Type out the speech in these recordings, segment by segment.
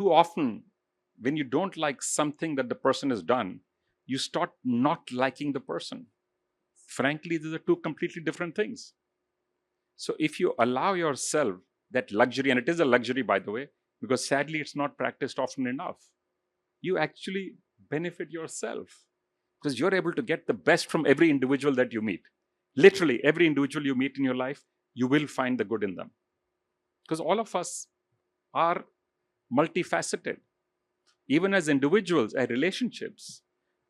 Too often, when you don't like something that the person has done, you start not liking the person. Frankly, these are two completely different things. So if you allow yourself that luxury, and it is a luxury, by the way, because sadly it's not practiced often enough, you actually benefit yourself because you're able to get the best from every individual that you meet. Literally, every individual you meet in your life, you will find the good in them. Because all of us are multifaceted. Even as individuals, our relationships.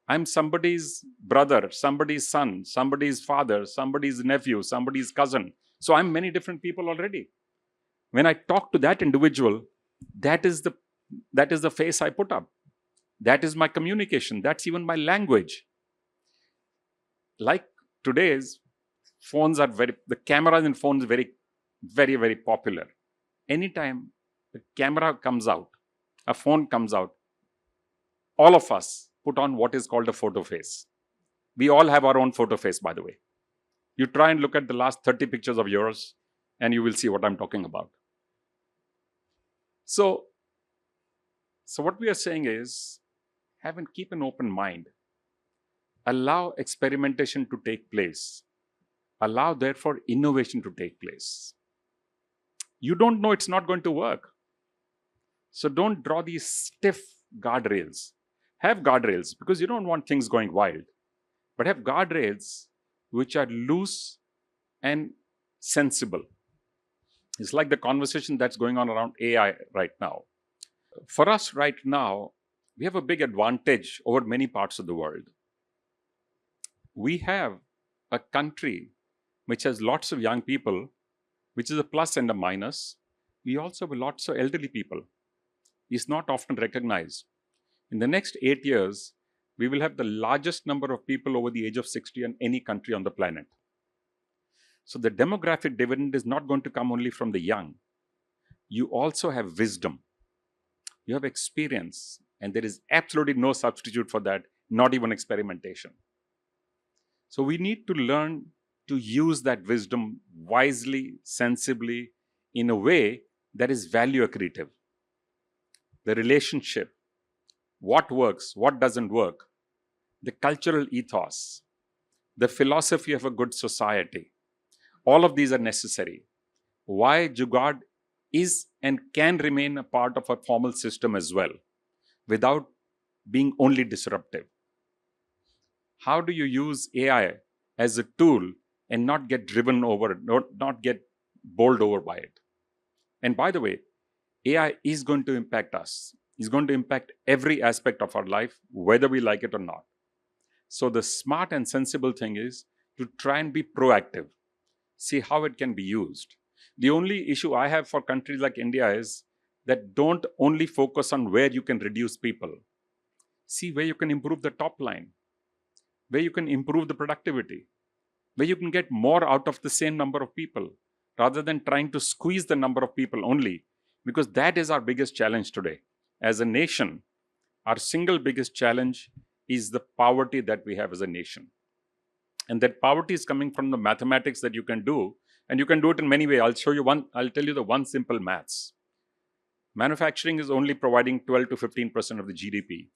I'm somebody's brother, somebody's son, somebody's father, somebody's nephew, somebody's cousin. So I'm many different people already. When I talk to that individual, that is the face I put up. That is my communication. That's even my language. Like today's phones are the cameras in phones are very popular. Anytime the camera comes out, a phone comes out, all of us put on what is called a photo face. We all have our own photo face, by the way. You try and look at the last 30 pictures of yours and you will see what I'm talking about. So what we are saying is, keep an open mind. Allow experimentation to take place. Allow, therefore, innovation to take place. You don't know it's not going to work. So don't draw these stiff guardrails. Have guardrails because you don't want things going wild. But have guardrails which are loose and sensible. It's like the conversation that's going on around AI right now. For us right now, we have a big advantage over many parts of the world. We have a country which has lots of young people, which is a plus and a minus. We also have lots of elderly people. It's not often recognized. In the next 8 years, we will have the largest number of people over the age of 60 in any country on the planet. So the demographic dividend is not going to come only from the young. You also have wisdom. You have experience. And there is absolutely no substitute for that, not even experimentation. So we need to learn to use that wisdom wisely, sensibly, in a way that is value accretive. The relationship, what works, what doesn't work, the cultural ethos, the philosophy of a good society. All of these are necessary. Why Jugaad is and can remain a part of a formal system as well, without being only disruptive. How do you use AI as a tool and not get driven over, not get bowled over by it? And by the way, AI is going to impact us. It's going to impact every aspect of our life, whether we like it or not. So the smart and sensible thing is to try and be proactive, see how it can be used. The only issue I have for countries like India is that don't only focus on where you can reduce people. See where you can improve the top line, where you can improve the productivity, where you can get more out of the same number of people, rather than trying to squeeze the number of people only, because that is our biggest challenge today. As a nation, our single biggest challenge is the poverty that we have as a nation. And that poverty is coming from the mathematics that you can do, and you can do it in many ways. I'll tell you the one simple maths. Manufacturing is only providing 12 to 15% of the GDP.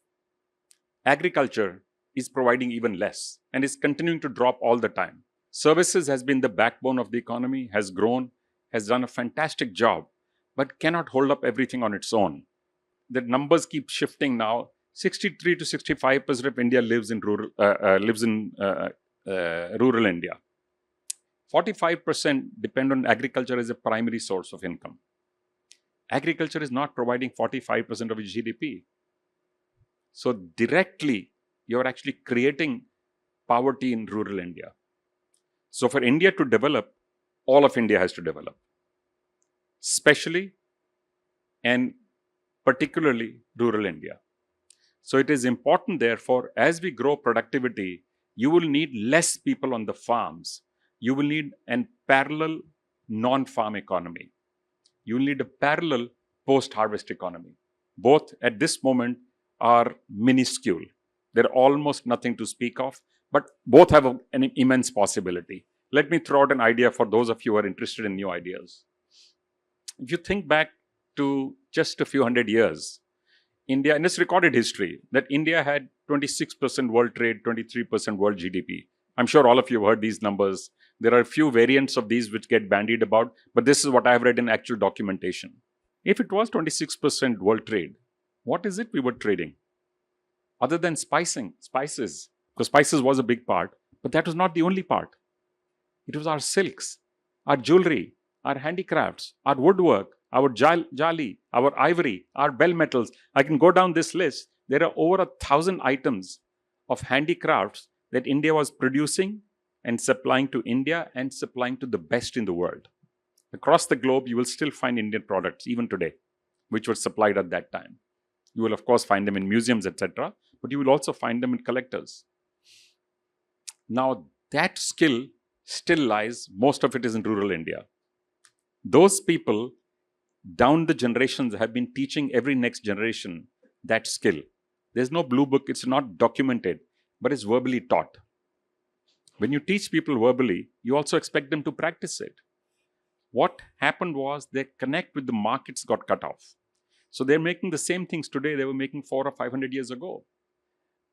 Agriculture is providing even less and is continuing to drop all the time. Services has been the backbone of the economy, has grown, has done a fantastic job, but cannot hold up everything on its own. The numbers keep shifting now. 63 to 65% of India lives in rural India. 45% depend on agriculture as a primary source of income. Agriculture is not providing 45% of its GDP. So directly, you're actually creating poverty in rural India. So for India to develop, all of India has to develop, especially and particularly rural India. So it is important, therefore, as we grow productivity, you will need less people on the farms. You will need a parallel non-farm economy. You will need a parallel post-harvest economy. Both at this moment are minuscule. They're almost nothing to speak of, but both have an immense possibility. Let me throw out an idea for those of you who are interested in new ideas. If you think back to just a few hundred years, India, in its recorded history, that India had 26% world trade, 23% world GDP. I'm sure all of you have heard these numbers. There are a few variants of these which get bandied about, but this is what I've read in actual documentation. If it was 26% world trade, what is it we were trading? Other than spices, because spices was a big part, but that was not the only part. It was our silks, our jewelry, our handicrafts, our woodwork, our jali, our ivory, our bell metals. I can go down this list. There are over 1,000 items of handicrafts that India was producing and supplying to India and supplying to the best in the world. Across the globe, you will still find Indian products, even today, which were supplied at that time. You will, of course, find them in museums, etc., but you will also find them in collectors. Now, that skill still lies, most of it is in rural India. Those people, down the generations, have been teaching every next generation that skill. There's no blue book, it's not documented, but it's verbally taught. When you teach people verbally, you also expect them to practice it. What happened was their connect with the markets got cut off. So they're making the same things today they were making 400 or 500 years ago.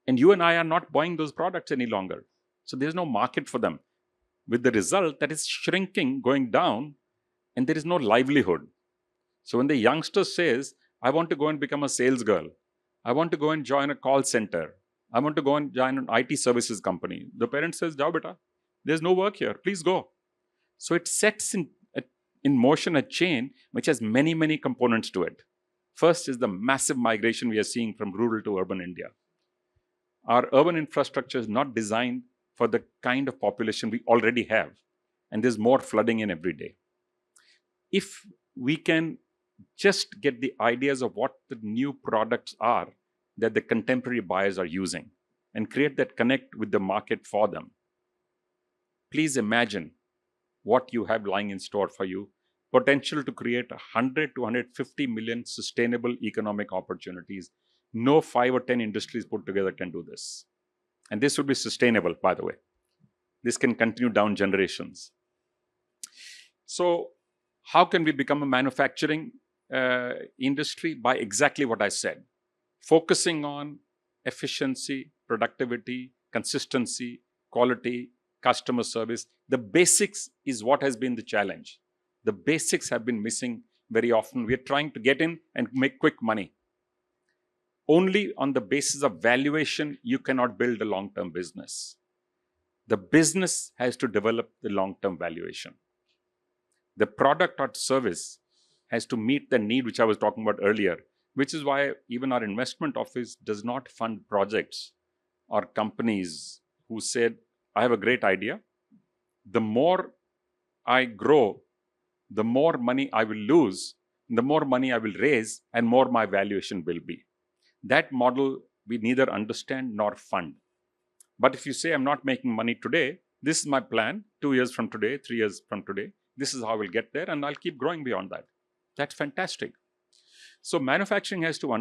And you and I are not buying those products any longer. So there's no market for them. With the result that it's shrinking, going down, and there is no livelihood. So when the youngster says, I want to go and become a sales girl, I want to go and join a call center, I want to go and join an IT services company, the parent says, Jao beta, there's no work here, please go. So it sets in motion a chain which has many, many components to it. First is the massive migration we are seeing from rural to urban India. Our urban infrastructure is not designed for the kind of population we already have, and there's more flooding in every day. If we can just get the ideas of what the new products are that the contemporary buyers are using and create that connect with the market for them, please imagine what you have lying in store for you. Potential to create 100 to 150 million sustainable economic opportunities. No 5 or 10 industries put together can do this. And this would be sustainable, by the way. This can continue down generations. So how can we become a manufacturing industry? By exactly what I said. Focusing on efficiency, productivity, consistency, quality, customer service. The basics is what has been the challenge. The basics have been missing very often. We're trying to get in and make quick money. Only on the basis of valuation, you cannot build a long-term business. The business has to develop the long-term valuation. The product or service has to meet the need which I was talking about earlier, which is why even our investment office does not fund projects or companies who said, I have a great idea. The more I grow, the more money I will lose, the more money I will raise, and more my valuation will be. That model we neither understand nor fund. But if you say, I'm not making money today, this is my plan, 2 years from today, 3 years from today, this is how we'll get there, and I'll keep growing beyond that. That's fantastic. So manufacturing has to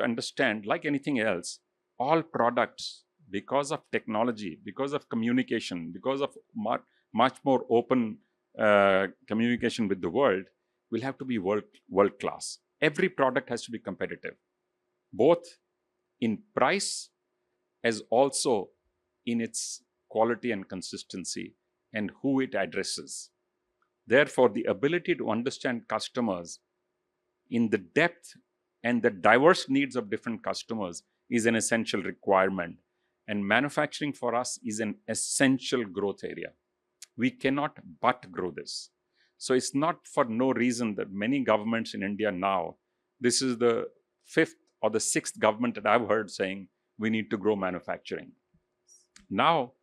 understand, like anything else, all products, because of technology, because of communication, because of much more open communication with the world, will have to be world class. Every product has to be competitive, both in price as also in its quality and consistency and who it addresses. Therefore, the ability to understand customers in the depth and the diverse needs of different customers is an essential requirement. And manufacturing for us is an essential growth area. We cannot but grow this. So it's not for no reason that many governments in India now, this is the 5th or the 6th government that I've heard saying we need to grow manufacturing. Now,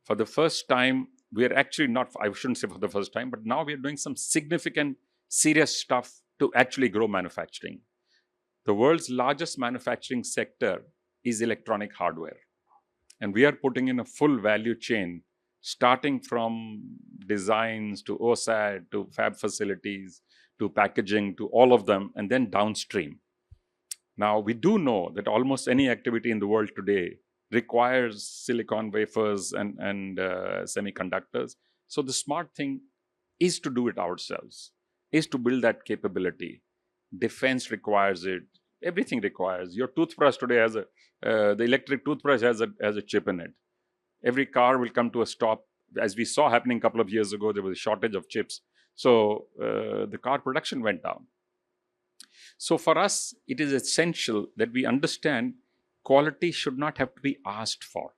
for the first time, we're actually not, I shouldn't say for the first time, but now we're doing some significant, serious stuff to actually grow manufacturing. The world's largest manufacturing sector is electronic hardware. And we are putting in a full value chain, starting from designs to OSAT, to fab facilities, to packaging, to all of them, and then downstream. Now, we do know that almost any activity in the world today requires silicon wafers and semiconductors. So the smart thing is to do it ourselves, is to build that capability. Defense requires it, Everything requires. Your toothbrush today has the electric toothbrush has a chip in it. Every car will come to a stop. As we saw happening a couple of years ago, there was a shortage of chips. So the car production went down. So for us, it is essential that we understand quality should not have to be asked for.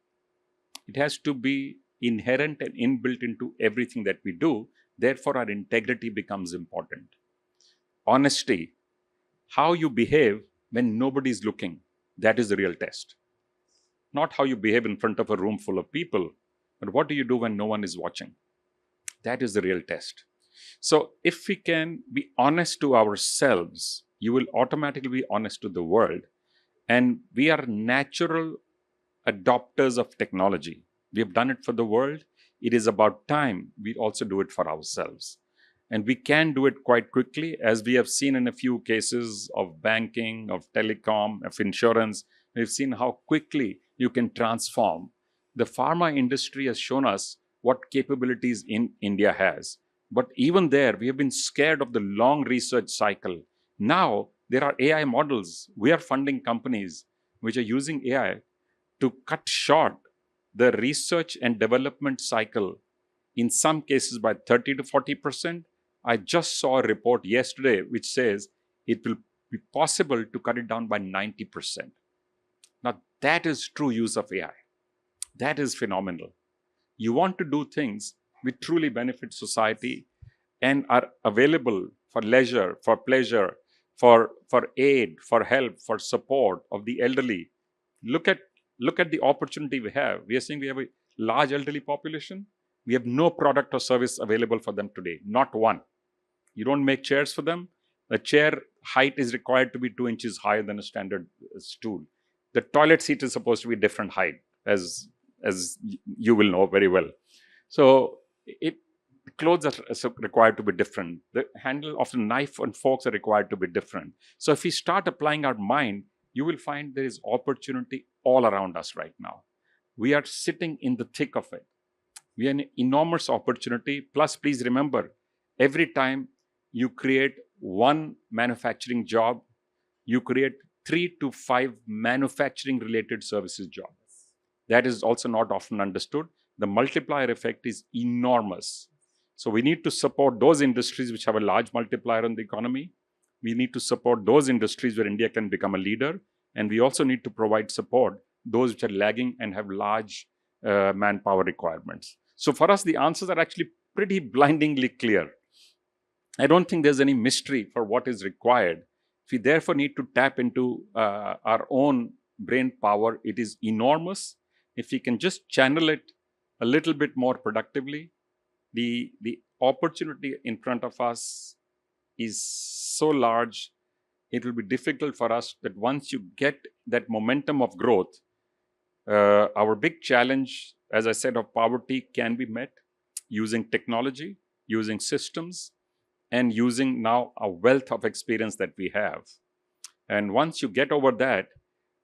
It has to be inherent and inbuilt into everything that we do. Therefore, our integrity becomes important. Honesty, how you behave when nobody is looking, that is the real test. Not how you behave in front of a room full of people, but what do you do when no one is watching? That is the real test. So if we can be honest to ourselves, you will automatically be honest to the world. And we are natural adopters of technology. We have done it for the world. It is about time we also do it for ourselves. And we can do it quite quickly, as we have seen in a few cases of banking, of telecom, of insurance. We've seen how quickly you can transform. The pharma industry has shown us what capabilities India has. But even there, we have been scared of the long research cycle. Now, there are AI models. We are funding companies which are using AI to cut short the research and development cycle, in some cases by 30 to 40%. I just saw a report yesterday which says it will be possible to cut it down by 90%. Now, that is true use of AI. That is phenomenal. You want to do things which truly benefit society and are available for leisure, for pleasure, for aid, for help, for support of the elderly. Look at the opportunity we have. We are saying we have a large elderly population. We have no product or service available for them today, not one. You don't make chairs for them. The chair height is required to be 2 inches higher than a standard stool. The toilet seat is supposed to be different height, as you will know very well. So clothes are required to be different. The handle of the knife and forks are required to be different. So if we start applying our mind, you will find there is opportunity all around us right now. We are sitting in the thick of it. We are an enormous opportunity. Plus, please remember, every time you create one manufacturing job, you create 3 to 5 manufacturing-related services jobs. That is also not often understood. The multiplier effect is enormous. So we need to support those industries which have a large multiplier on the economy. We need to support those industries where India can become a leader. And we also need to provide support those which are lagging and have large manpower requirements. So for us, the answers are actually pretty blindingly clear. I don't think there's any mystery for what is required. We therefore need to tap into our own brain power. It is enormous. If we can just channel it a little bit more productively, the opportunity in front of us is so large, it will be difficult for us that once you get that momentum of growth, our big challenge, as I said, of poverty can be met using technology, using systems, and using now a wealth of experience that we have. And once you get over that,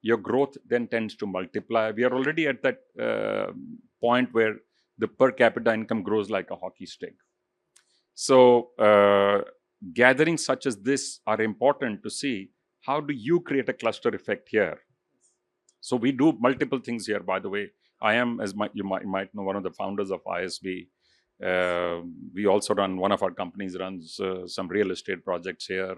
your growth then tends to multiply. We are already at that point where the per capita income grows like a hockey stick. So gatherings such as this are important to see how do you create a cluster effect here. So we do multiple things here, by the way. I am, as you might know, one of the founders of ISB. We also run, one of our companies runs some real estate projects here.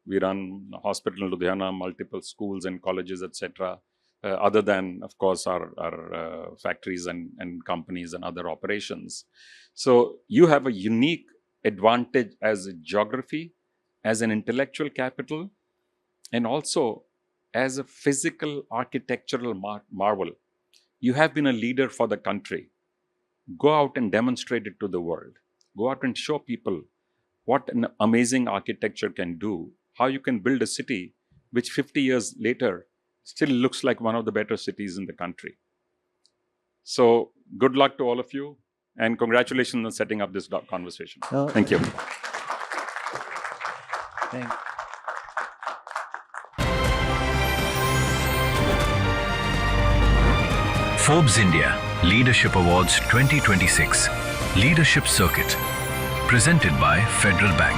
We run a hospital in Ludhiana, multiple schools and colleges, etc. Other than, of course, our factories and companies and other operations. So you have a unique advantage as a geography, as an intellectual capital, and also as a physical architectural marvel. You have been a leader for the country. Go out and demonstrate it to the world. Go out and show people what an amazing architecture can do, how you can build a city which 50 years later still looks like one of the better cities in the country. So good luck to all of you, and congratulations on setting up this conversation. Thank you. Thank you. Forbes India Leadership Awards 2026 Leadership Circuit, presented by Federal Bank.